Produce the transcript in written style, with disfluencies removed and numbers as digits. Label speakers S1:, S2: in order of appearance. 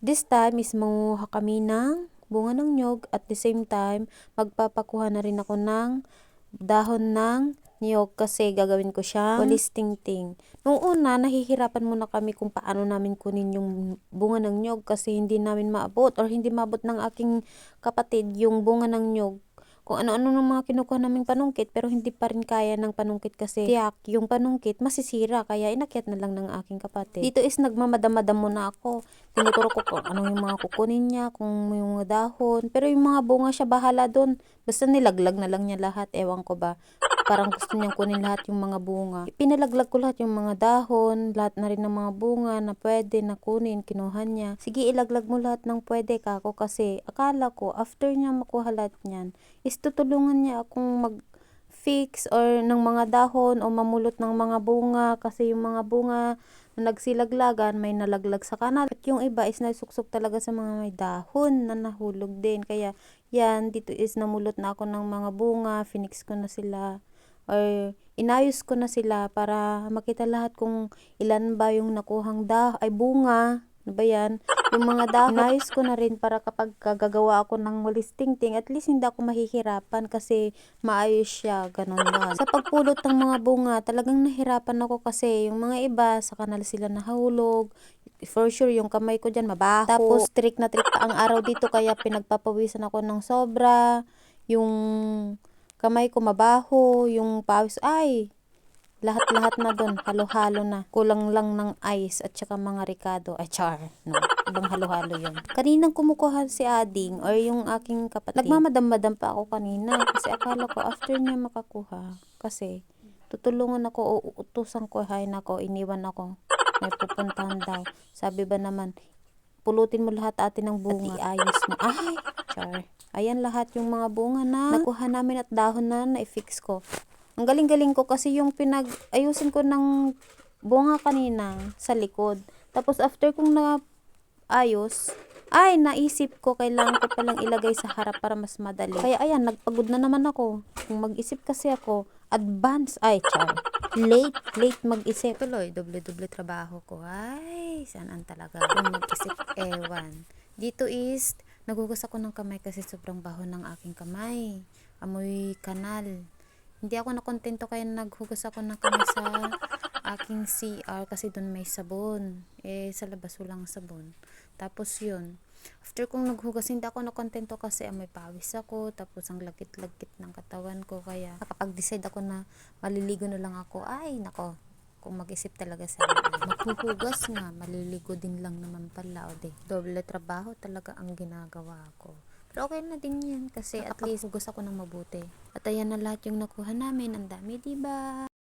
S1: This time is manguha kami ng bunga ng nyog at the same time magpapakuha na rin ako ng dahon ng niyog kasi gagawin ko siyang walis tingting. Noong una, nahihirapan muna kami kung paano namin kunin yung bunga ng niyog kasi hindi namin maabot or hindi maabot ng aking kapatid yung bunga ng niyog. Kung ano-ano ng mga kinukuha naming panungkit pero hindi pa rin kaya ng panungkit kasi tiyak yung panungkit masisira kaya inakyat na lang ng aking kapatid. Dito is nagmamadam-madam muna ako. Tinuturo ko kung ano yung mga kukunin niya, kung yung mga dahon. Pero yung mga bunga siya bahala doon. Basta nilaglag na lang niya lahat, ewan ko ba. Parang gusto niyang kunin lahat yung mga bunga. Pinalaglag ko lahat yung mga dahon, lahat na rin ng mga bunga na pwede na kunin, kinuha niya. Sige, ilaglag mo lahat ng pwede kako kasi akala ko after niya makuha lahat niyan, is tutulungan niya akong mag-fix or ng mga dahon o mamulot ng mga bunga kasi yung mga bunga na nagsilaglagan may nalaglag sa kanal. At yung iba is nasuksok talaga sa mga may dahon na nahulog din. Kaya yan, dito is namulot na ako ng mga bunga, finix ko na sila or inayos ko na sila para makita lahat kung ilan ba yung nakuhang bunga. Ano ba yan? Yung mga dahon, inayos ko na rin para kapag gagawa ako ng walis tingting, at least hindi ako mahihirapan kasi maayos siya, ganun lang. Sa pagpulot ng mga bunga, talagang nahirapan ako kasi yung mga iba, sa kanal sila nahulog. For sure, yung kamay ko dyan mabaho. Tapos, trick na trick pa ang araw dito, kaya pinagpapawisan ako ng sobra. Yung kamay ko mabaho, yung pawis, lahat-lahat na doon, halo-halo na. Kulang lang ng ice at saka mga ricado. Ay, char, no. Ibang halo-halo yun. Kaninang kumukuha si Ading or yung aking kapatid, nagmamadam-madam pa ako kanina kasi akala ko after niya makakuha. Kasi, tutulungan ako o utusan ko, hay nako, iniwan ako. May pupuntahan daw. Sabi ba naman, pulutin mo lahat atin ng bunga at iayos mo. Ay, char. Ayan lahat yung mga bunga na nakuha namin at dahon na na-fix ko. Ang galing-galing ko kasi yung pinag-ayusin ko ng bunga kanina sa likod. Tapos after kong naayos, naisip ko kailangan ko palang ilagay sa harap para mas madali. Kaya ayan, nagpagod na naman ako. Kung mag-isip kasi ako, advance, late mag-isip. Tuloy, doble-doble trabaho ko. Ay, saan talaga. Kung mag-isip, ewan. Dito is, naghugas ako ng kamay kasi sobrang baho ng aking kamay. Amoy kanal. Hindi ako nakontento kaya naghugas ako ng kamay sa aking CR kasi doon may sabon. Sa labas walang sabon. Tapos yun. After kong naghugas, hindi ako nakontento kasi amoy pawis ako. Tapos ang lagkit-lagkit ng katawan ko. Kaya nakapag-decide ako na maliligo na lang ako. Ay, nako. Kung mag-isip talaga sa maghuhugas nga, maliligo din lang naman pala. O doble trabaho talaga ang ginagawa ko. Pero okay na din yan kasi at least hugas ako ng mabuti. At ayan na lahat yung nakuha namin. Ang dami, diba?